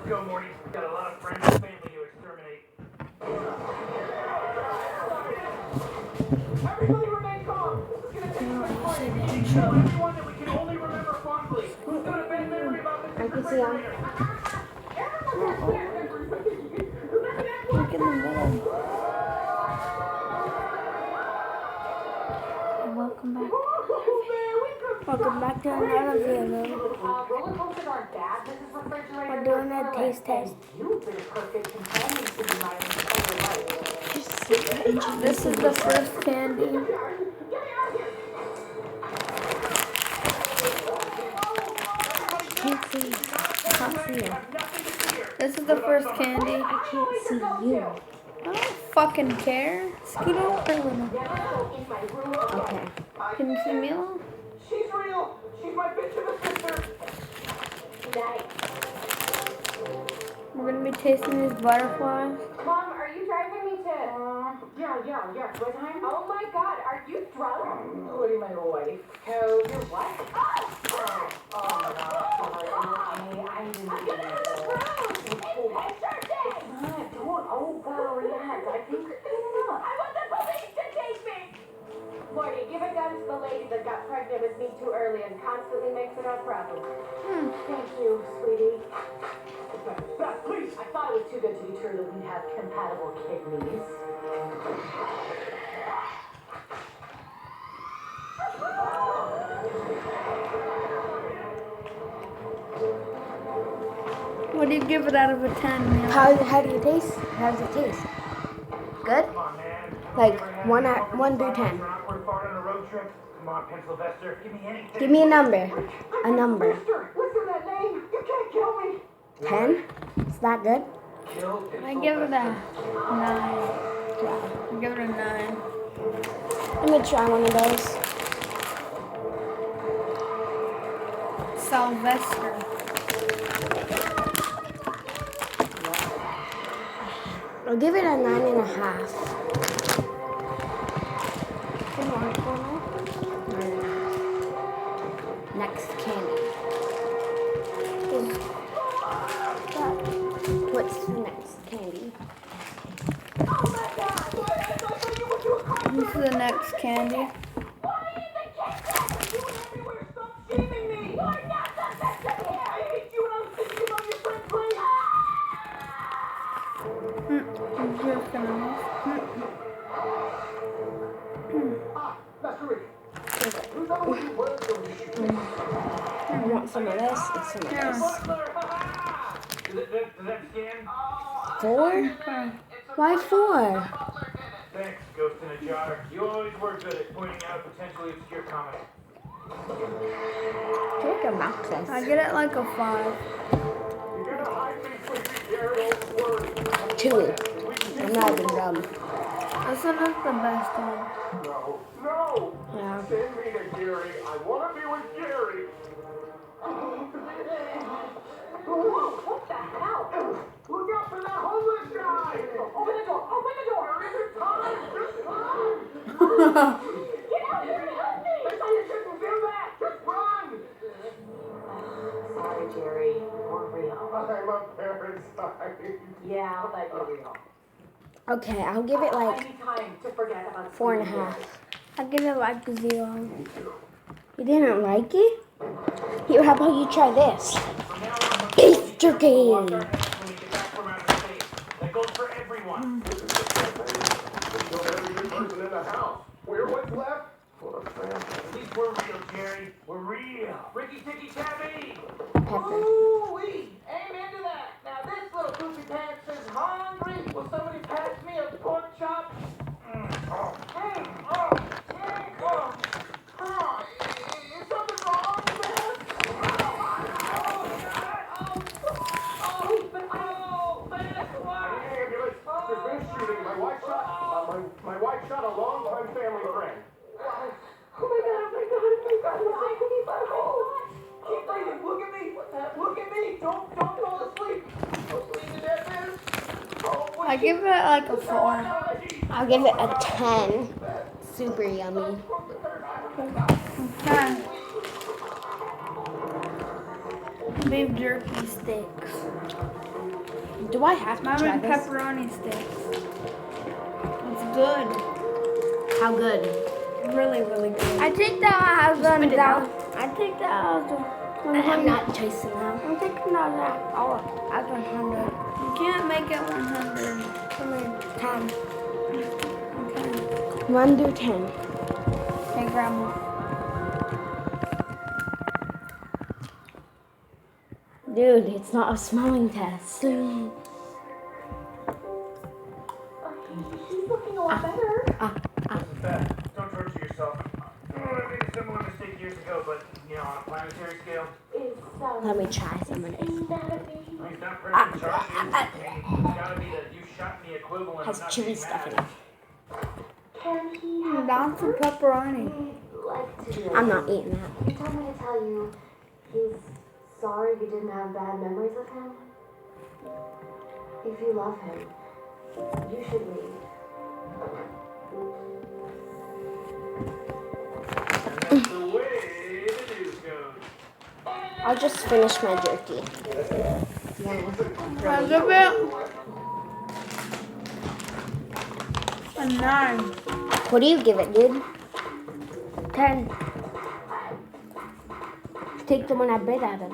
Let's go, Morty. Got a lot of friends and family to exterminate. Everybody remain calm. This is gonna take some time. Show everyone that we can only remember fondly. Who's got a bad memory about this refrigerator? Look in the middle. Welcome back. Welcome back to another video. Roller coasters aren't bad, Mrs. Refrigerator. We're doing a taste test. You've been a perfect companion to me my entire life. This is the first candy. Can't see. Can't see you. This is the first candy. I can't see you. I don't fucking care. Skeet over little. Okay. Can you see Mila? She's real. She's my bitch of a sister. We're gonna be tasting these butterflies. Mom, are you driving me to... Yeah. What time? Oh my god, are you drunk? Including my wife. Oh, your what? I didn't know. Oh, girl, relax. I think... I want the police to take me! Morty, give a gun to the lady that got pregnant with me too early and constantly makes it our problem. Thank you, sweetie. Beth, please. I thought it was too good to be true that we have compatible kidneys. What do you give it out of a 10, Mila? How do you taste? How does it taste? Good? Come on, man. Like 1 through 10. We're far on a road trip. Come on, Pencilvester. Give me anything. Give me a number. A number. Listen to that name. You can't kill me. 10? Is that good? I give it a 9. I give it a 9. Let me try one of those. Sylvester. I'll give it a 9.5. Next candy. What's the next candy? This is the next candy. I'm just gonna... I want some of this and some of this. Does that scan? 4? Why 4? Thanks, Ghost in a Jar. You always were good at pointing out potentially obscure comments. Take a mattress. I get it like a 5. 2. I'm not even dumb. This one is the best one. No! Yeah. Send me to Gary. I want to be with Gary. What the hell? Look out for that homeless guy! Open the door! Open the door! There isn't time! Just run! Get out here and help me! You shouldn't do that! Just run! Sorry, Jerry. We're real. I'm a parasite. Yeah, I'll bet you're real. Okay, I'll give it like Any time to forget about 4.5. I give it like a 0. You didn't like it? Here, how about you try this? Beef jerky! That goes for everyone. Kill every good person in the house. We're what's left? At least we're real, Jerry. We're real. Ricky Ticky Tabby! Pepper. Ooh-wee! Amen to that. Now this little poopy pants is hungry. Will somebody pass me a pork chop? Is something wrong, Beth? There's been shooting. My wife shot a longtime family friend. Oh my god. Keep breathing. Look at me. Look at me. Don't fall asleep. Don't sleep to death, oh, I give it like a 4. I'll give it a 10. Super yummy. Okay. Beef jerky sticks. Do I have to try Lemon this? pepperoni sticks. It's good. How good? Really, really good. I think that has Spit it out. I think that has I'm not tasting that. I'm thinking that as 100. You can't make it 100. I mean, 10. Okay. 1 through 10. Hey, Grandma. Dude, it's not a smelling test. He's looking a lot better. Beth, don't torture yourself. I made a similar mistake years ago, but, you know, on a planetary scale, Is Let me try some of this. that a baby? I mean, it's not pressing charges. I mean, it's gotta be the you shot me equivalent Has of not chili being stuff in mad. it. Can he have Lots of pepperoni. He'd like to. I'm not eating that. He told me to tell you he's sorry you didn't have bad memories of him. If you love him, you should leave. And that's the way the news goes. I'll just finish my jerky. I give it a 9. What do you give it, dude? 10. Take the one I bit out of.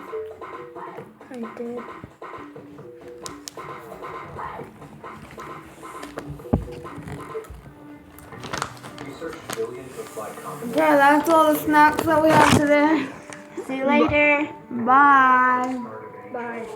I did. Okay, that's all the snacks that we have today. See you later. Bye. Bye.